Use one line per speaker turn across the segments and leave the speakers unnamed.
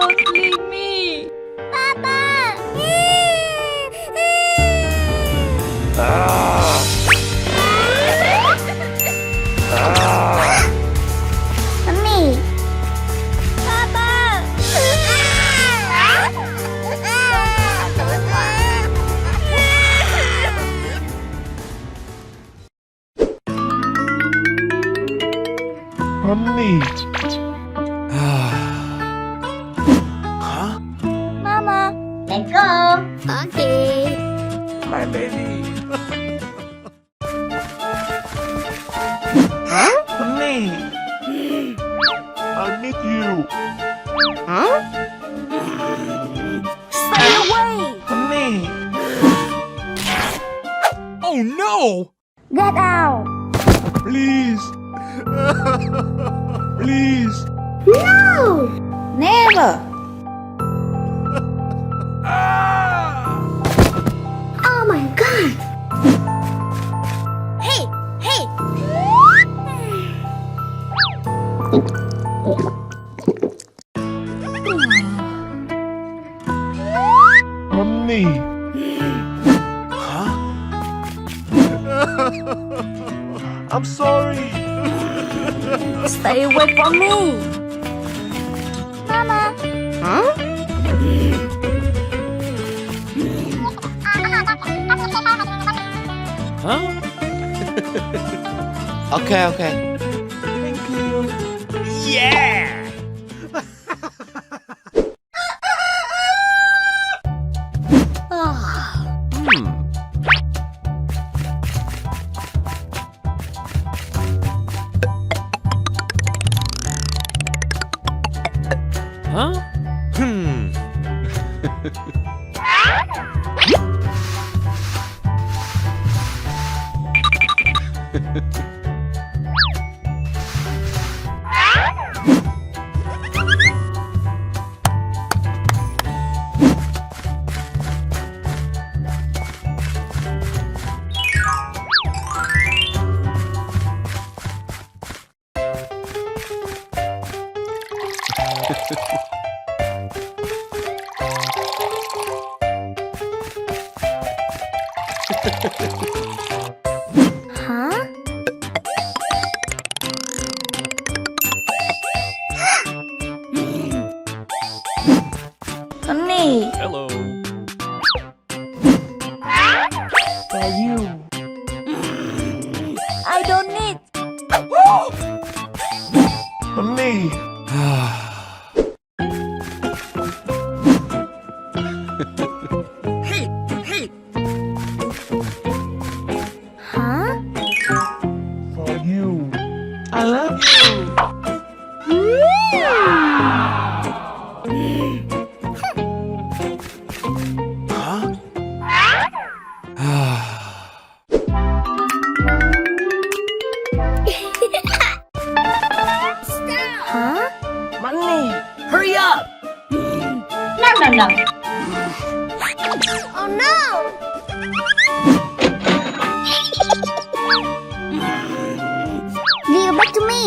Don't leave me.
Papa! Mommy! Papa!
Honey.
Mama! Let's go! Okay.
My baby. Honey. I need you.
Stay away.
Honey.
Oh no!
Get out!
Please. Please.
No! Never! Oh my god! Hey! Hey!
Honey. I'm sorry.
Stay away from me.
Mama!
Huh? Okay.
Thank you.
Yeah! Huh?
Huh?
Honey.
Hello.
For you.
I don't need.
Honey.
Huh?
For you. I love you.
Huh?
Money. Hurry up.
No. Oh no! Give it back to me.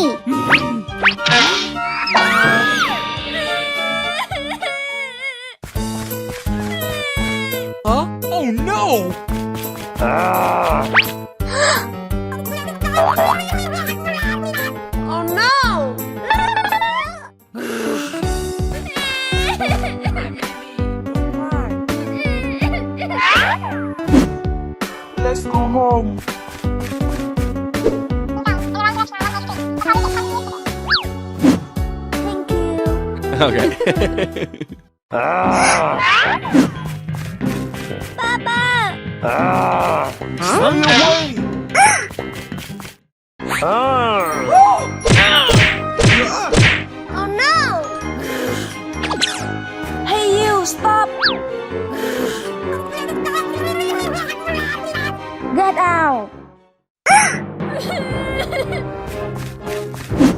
Huh? Oh no!
Oh no!
Let's go home.
Thank you.
Okay.
Papa!
Stay away.
Oh no!
Hey you, stop.
Get out!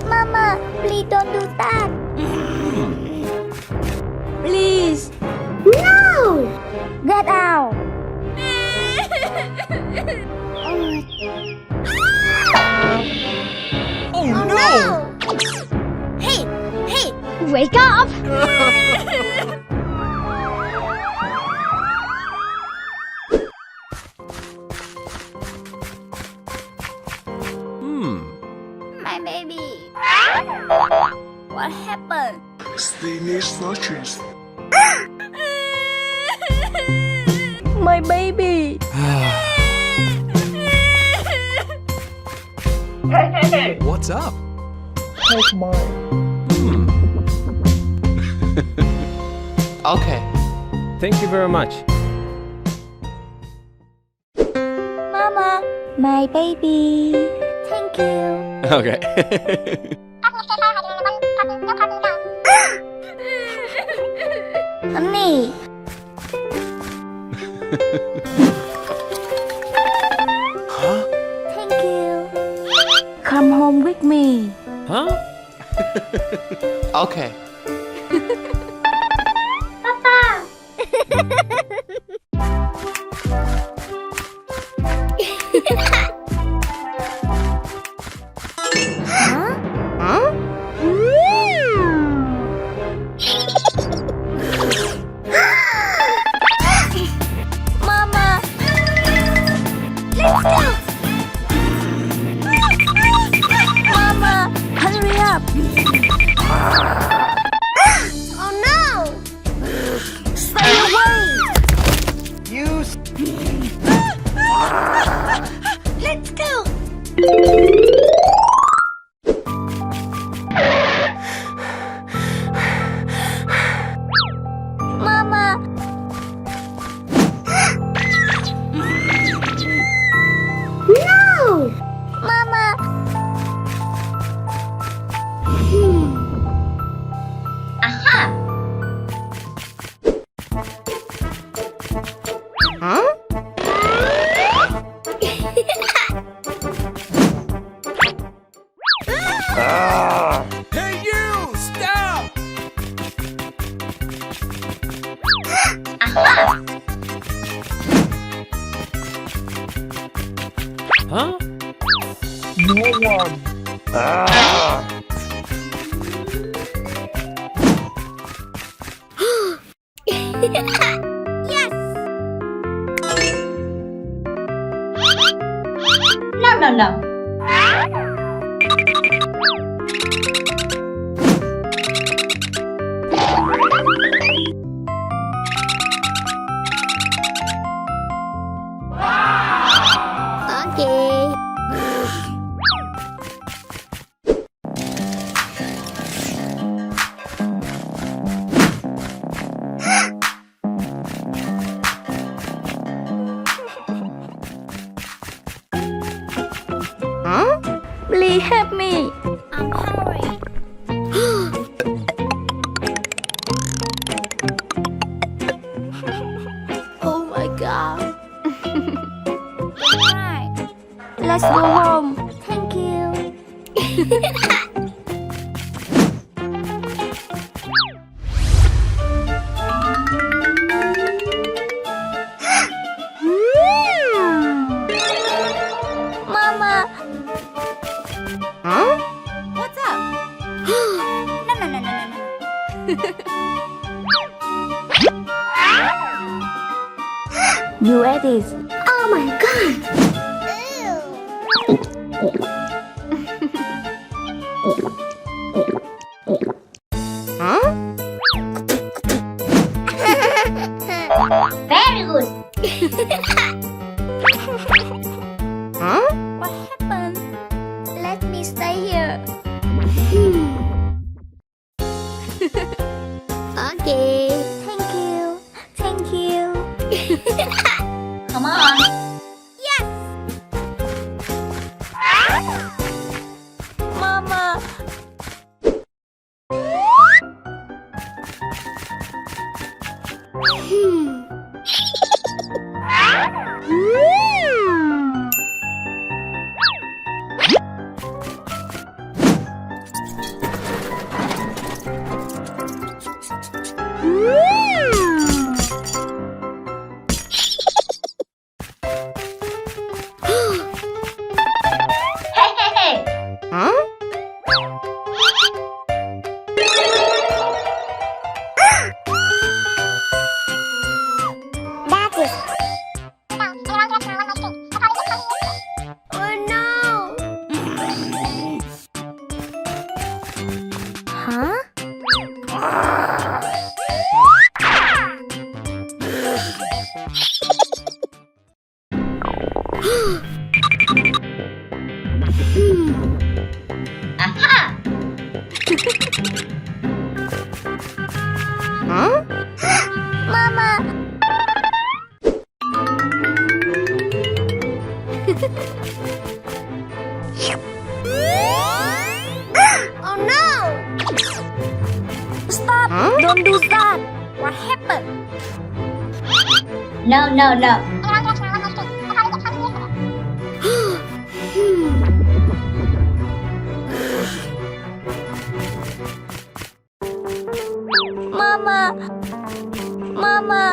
Mama, please don't do that.
Please.
No! Get out! Wake up!
My baby. What happened?
They need stretches.
My baby.
What's up?
Take mine.
Okay.
Thank you very much.
Mama, my baby. Thank you.
Okay.
Honey.
Huh?
Thank you.
Come home with me.
Huh?
Okay.
Papa. Mama. Let's go.
Mama, hurry up.
Oh no.
Stay away.
Let's go. Mama. No. Mama. Aha.
Hey, you! Stop!
Huh?
No one.
Yes. No. Okay.
Please help me.
I'm hungry.
Oh my god.
Right.
Let's go home.
Thank you. Mama.
What's up?
No.
You ate this.
Oh my god. Very good. What happened? Let me stay here. Okay. Thank you. Thank you. Come on. Yes.
Mama.
Aha! Mama! Oh no! Stop! Don't do that! What happened? No, no, no. Mama! Mama!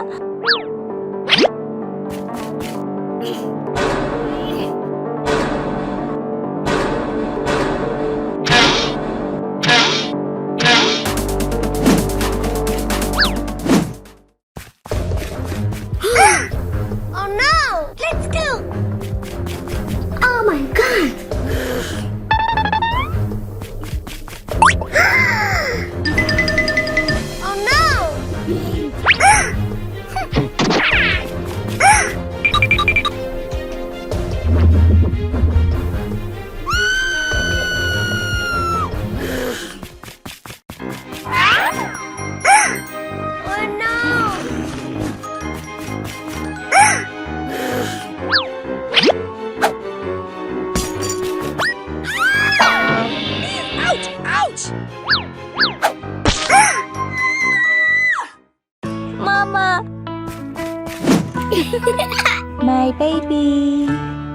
Oh no! Let's go! Oh my god! Oh no! Oh no!
Ouch! Ouch!
Mama. My baby.